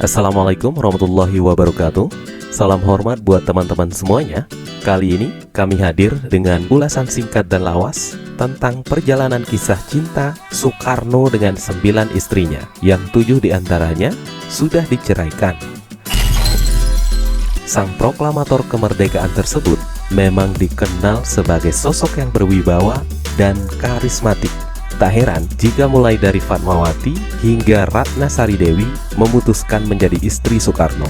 Assalamualaikum warahmatullahi wabarakatuh. Salam hormat buat teman-teman semuanya. Kali ini kami hadir dengan ulasan singkat dan lawas tentang perjalanan kisah cinta Soekarno dengan 9 istrinya, yang 7 diantaranya sudah diceraikan. Sang proklamator kemerdekaan tersebut memang dikenal sebagai sosok yang berwibawa dan karismatik. Tak heran jika mulai dari Fatmawati hingga Ratna Sari Dewi memutuskan menjadi istri Soekarno.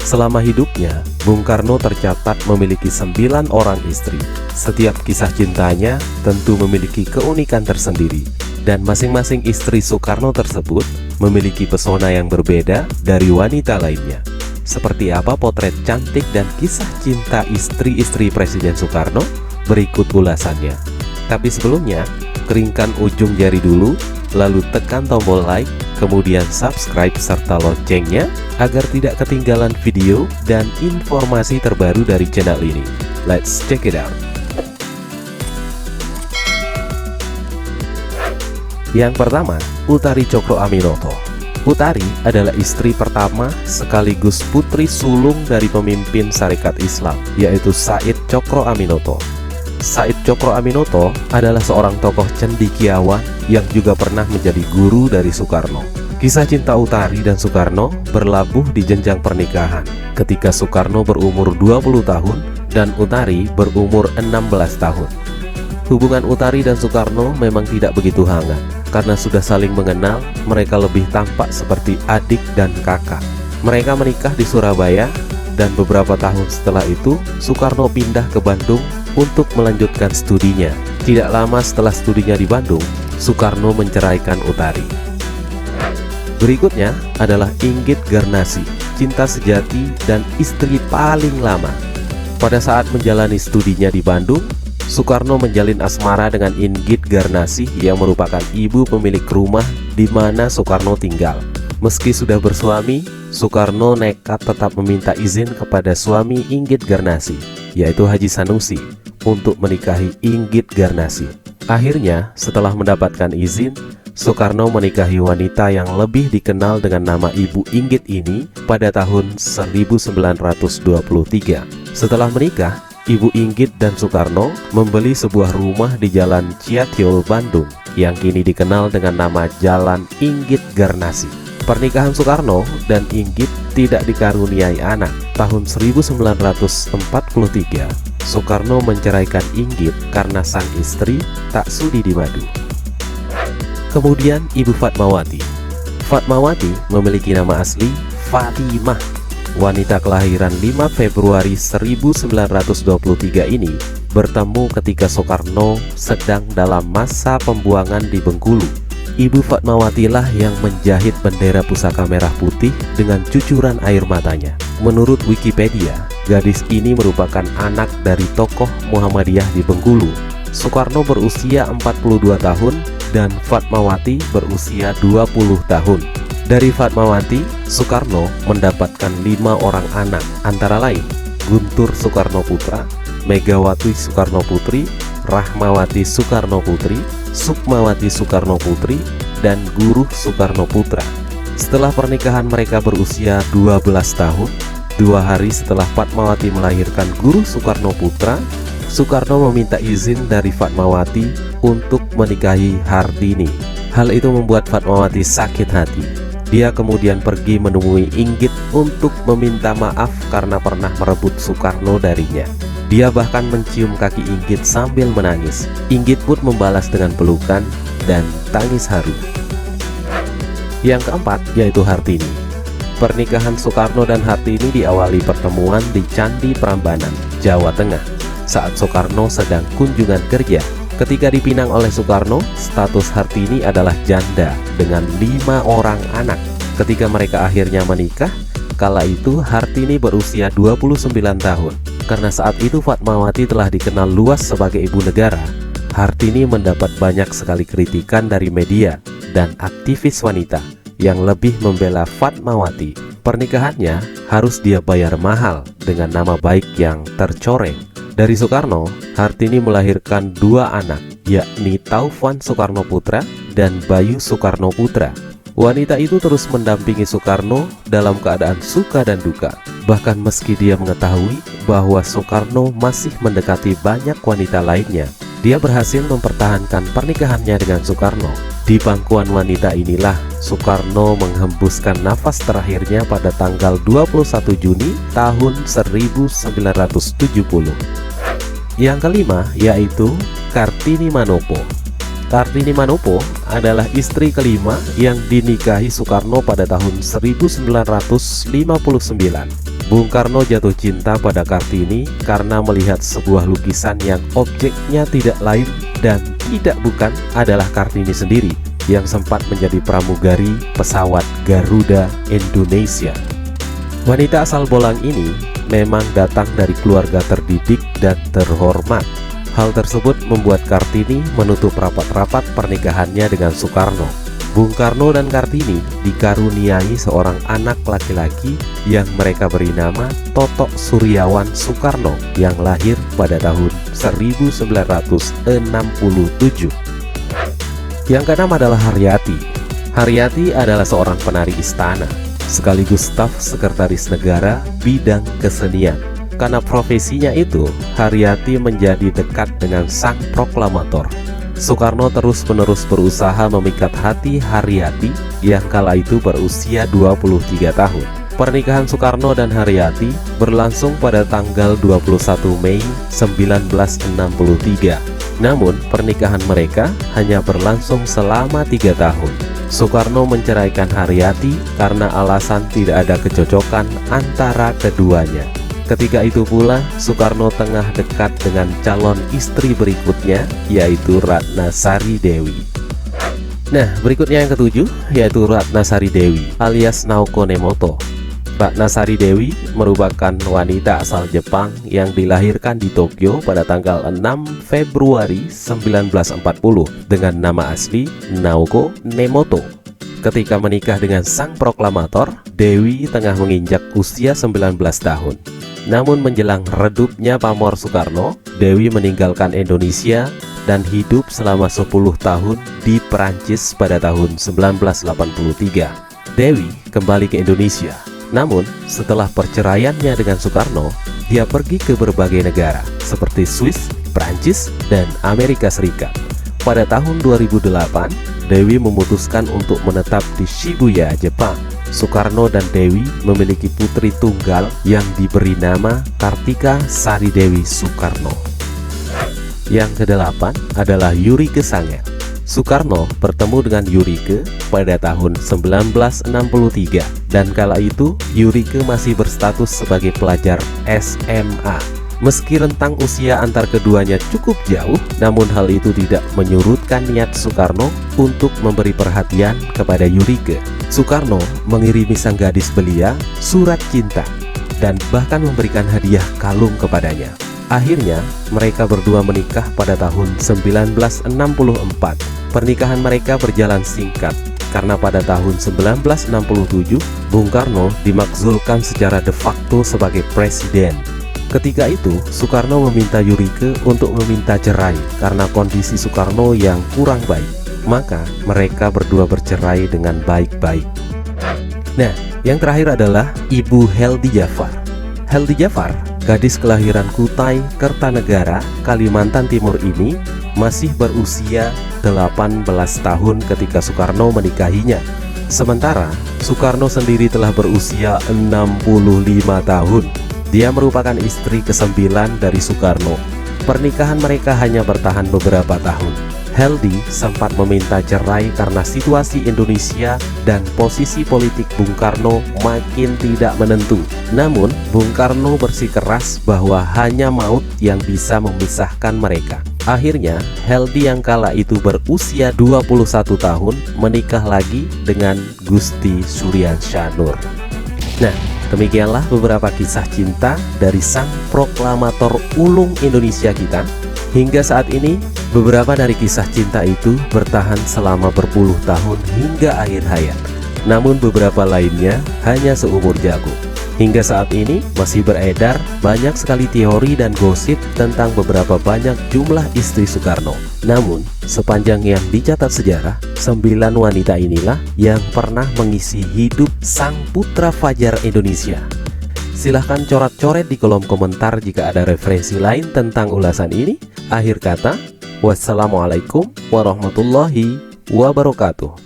Selama hidupnya, Bung Karno tercatat memiliki 9 orang istri. Setiap kisah cintanya tentu memiliki keunikan tersendiri, dan masing-masing istri Soekarno tersebut memiliki pesona yang berbeda dari wanita lainnya. Seperti apa potret cantik dan kisah cinta istri-istri Presiden Soekarno? Berikut ulasannya. Tapi sebelumnya, keringkan ujung jari dulu, lalu tekan tombol like, kemudian subscribe serta loncengnya agar tidak ketinggalan video dan informasi terbaru dari channel ini. Let's check it out. Yang pertama, Utari Cokro Aminoto. Utari adalah istri pertama sekaligus putri sulung dari pemimpin Sarekat Islam, yaitu Said Cokro Aminoto. Said Cokro Aminoto adalah seorang tokoh cendekiawan yang juga pernah menjadi guru dari Soekarno. Kisah cinta Utari dan Soekarno berlabuh di jenjang pernikahan ketika Soekarno berumur 20 tahun dan Utari berumur 16 tahun. Hubungan Utari dan Soekarno memang tidak begitu hangat karena sudah saling mengenal. Mereka lebih tampak seperti adik dan kakak. Mereka menikah di Surabaya, dan beberapa tahun setelah itu Soekarno pindah ke Bandung untuk melanjutkan studinya. Tidak lama setelah studinya di Bandung, Soekarno menceraikan Utari. Berikutnya adalah Inggit Garnassi, cinta sejati dan istri paling lama. Pada saat menjalani studinya di Bandung, Soekarno menjalin asmara dengan Inggit Garnassi yang merupakan ibu pemilik rumah di mana Soekarno tinggal. Meski sudah bersuami, Soekarno nekat tetap meminta izin kepada suami Inggit Garnassi, yaitu Haji Sanusi, untuk menikahi Inggit Garnassi. Akhirnya, setelah mendapatkan izin, Soekarno menikahi wanita yang lebih dikenal dengan nama Ibu Inggit ini pada tahun 1923. Setelah menikah, Ibu Inggit dan Soekarno membeli sebuah rumah di Jalan Ciatiol, Bandung, yang kini dikenal dengan nama Jalan Inggit Garnassi. Pernikahan Soekarno dan Inggit tidak dikaruniai anak. Tahun 1943, Soekarno menceraikan Inggit karena sang istri tak sudi di madu. Kemudian Ibu Fatmawati. Fatmawati memiliki nama asli Fatimah. Wanita kelahiran 5 Februari 1923 ini bertemu ketika Soekarno sedang dalam masa pembuangan di Bengkulu. Ibu Fatmawati lah yang menjahit bendera pusaka merah putih dengan cucuran air matanya. Menurut Wikipedia, gadis ini merupakan anak dari tokoh Muhammadiyah di Bengkulu. Soekarno berusia 42 tahun dan Fatmawati berusia 20 tahun. Dari Fatmawati, Soekarno mendapatkan 5 orang anak, antara lain Guntur Soekarno Putra, Megawati Soekarno Putri, Rahmawati Soekarno Putri, Sukmawati Soekarno Putri, dan Guruh Soekarno Putra. Setelah pernikahan mereka berusia 12 tahun, 2 hari setelah Fatmawati melahirkan Guruh Soekarno Putra, Soekarno meminta izin dari Fatmawati untuk menikahi Hartini. Hal itu membuat Fatmawati sakit hati. Dia kemudian pergi menemui Inggit untuk meminta maaf karena pernah merebut Soekarno darinya. Dia bahkan mencium kaki Inggit sambil menangis. Inggit pun membalas dengan pelukan dan tangis haru. Yang keempat yaitu Hartini. Pernikahan Soekarno dan Hartini diawali pertemuan di Candi Prambanan, Jawa Tengah, saat Soekarno sedang kunjungan kerja. Ketika dipinang oleh Soekarno, status Hartini adalah janda dengan 5 orang anak. Ketika mereka akhirnya menikah, kala itu Hartini berusia 29 tahun. Karena saat itu Fatmawati telah dikenal luas sebagai ibu negara, Hartini mendapat banyak sekali kritikan dari media dan aktivis wanita yang lebih membela Fatmawati. Pernikahannya harus dia bayar mahal dengan nama baik yang tercoreng. Dari Soekarno, Hartini melahirkan 2 anak, yakni Taufan Soekarno Putra dan Bayu Soekarno Putra. Wanita itu terus mendampingi Soekarno dalam keadaan suka dan duka. Bahkan meski dia mengetahui bahwa Soekarno masih mendekati banyak wanita lainnya, dia berhasil mempertahankan pernikahannya dengan Soekarno. Di pangkuan wanita inilah Soekarno menghembuskan nafas terakhirnya pada tanggal 21 Juni tahun 1970. Yang kelima yaitu Kartini Manopo. Kartini Manopo adalah istri kelima yang dinikahi Soekarno pada tahun 1959. Bung Karno jatuh cinta pada Kartini karena melihat sebuah lukisan yang objeknya tidak lain dan tidak bukan adalah Kartini sendiri yang sempat menjadi pramugari pesawat Garuda Indonesia. Wanita asal Bolang ini memang datang dari keluarga terdidik dan terhormat. Hal tersebut membuat Kartini menutup rapat-rapat pernikahannya dengan Soekarno. Bung Karno dan Kartini dikaruniai seorang anak laki-laki yang mereka beri nama Totok Suryawan Soekarno yang lahir pada tahun 1967. Yang keenam adalah Haryati. Haryati adalah seorang penari istana, sekaligus staf sekretaris negara bidang kesenian. Karena profesinya itu, Haryati menjadi dekat dengan sang proklamator. Soekarno terus-menerus berusaha memikat hati Haryati yang kala itu berusia 23 tahun. Pernikahan Soekarno dan Haryati berlangsung pada tanggal 21 Mei 1963. Namun, pernikahan mereka hanya berlangsung selama 3 tahun. Soekarno menceraikan Haryati karena alasan tidak ada kecocokan antara keduanya. Ketika itu pula, Soekarno tengah dekat dengan calon istri berikutnya, yaitu Ratna Sari Dewi. Nah, berikutnya yang ketujuh, yaitu Ratna Sari Dewi alias Naoko Nemoto. Ratna Sari Dewi merupakan wanita asal Jepang yang dilahirkan di Tokyo pada tanggal 6 Februari 1940 dengan nama asli Naoko Nemoto. Ketika menikah dengan sang proklamator, Dewi tengah menginjak usia 19 tahun. Namun menjelang redupnya pamor Soekarno, Dewi meninggalkan Indonesia dan hidup selama 10 tahun di Perancis pada tahun 1983. Dewi kembali ke Indonesia. Namun setelah perceraiannya dengan Soekarno, dia pergi ke berbagai negara seperti Swiss, Perancis, dan Amerika Serikat. Pada tahun 2008, Dewi memutuskan untuk menetap di Shibuya, Jepang. Soekarno dan Dewi memiliki putri tunggal yang diberi nama Kartika Sari Dewi Soekarno. Yang kedelapan adalah Yurike Sanger. Soekarno bertemu dengan Yurike pada tahun 1963 dan kala itu Yurike masih berstatus sebagai pelajar SMA. Meski rentang usia antar keduanya cukup jauh, namun hal itu tidak menyurutkan niat Soekarno untuk memberi perhatian kepada Yurike. Soekarno mengirimi sang gadis belia surat cinta dan bahkan memberikan hadiah kalung kepadanya. Akhirnya, mereka berdua menikah pada tahun 1964. Pernikahan mereka berjalan singkat karena pada tahun 1967, Bung Karno dimakzulkan secara de facto sebagai presiden. Ketika itu, Soekarno meminta Yurike untuk meminta cerai karena kondisi Soekarno yang kurang baik. Maka mereka berdua bercerai dengan baik-baik. Nah, yang terakhir adalah Ibu Heldi Jafar. Heldi Jafar, gadis kelahiran Kutai, Kertanegara, Kalimantan Timur ini masih berusia 18 tahun ketika Soekarno menikahinya. Sementara Soekarno sendiri telah berusia 65 tahun. Dia merupakan istri ke-9 dari Soekarno. Pernikahan mereka hanya bertahan beberapa tahun. Heldi sempat meminta cerai karena situasi Indonesia dan posisi politik Bung Karno makin tidak menentu. Namun, Bung Karno bersikeras bahwa hanya maut yang bisa memisahkan mereka. Akhirnya, Heldi yang kala itu berusia 21 tahun menikah lagi dengan Gusti Suryansyah Nur. Nah, demikianlah beberapa kisah cinta dari sang proklamator ulung Indonesia kita. Hingga saat ini, beberapa dari kisah cinta itu bertahan selama berpuluh tahun hingga akhir hayat. Namun beberapa lainnya hanya seumur jagung. Hingga saat ini masih beredar banyak sekali teori dan gosip tentang beberapa banyak jumlah istri Soekarno. Namun, sepanjang yang dicatat sejarah, 9 wanita inilah yang pernah mengisi hidup sang putra fajar Indonesia. Silahkan coret-coret di kolom komentar jika ada referensi lain tentang ulasan ini. Akhir kata, wassalamualaikum warahmatullahi wabarakatuh.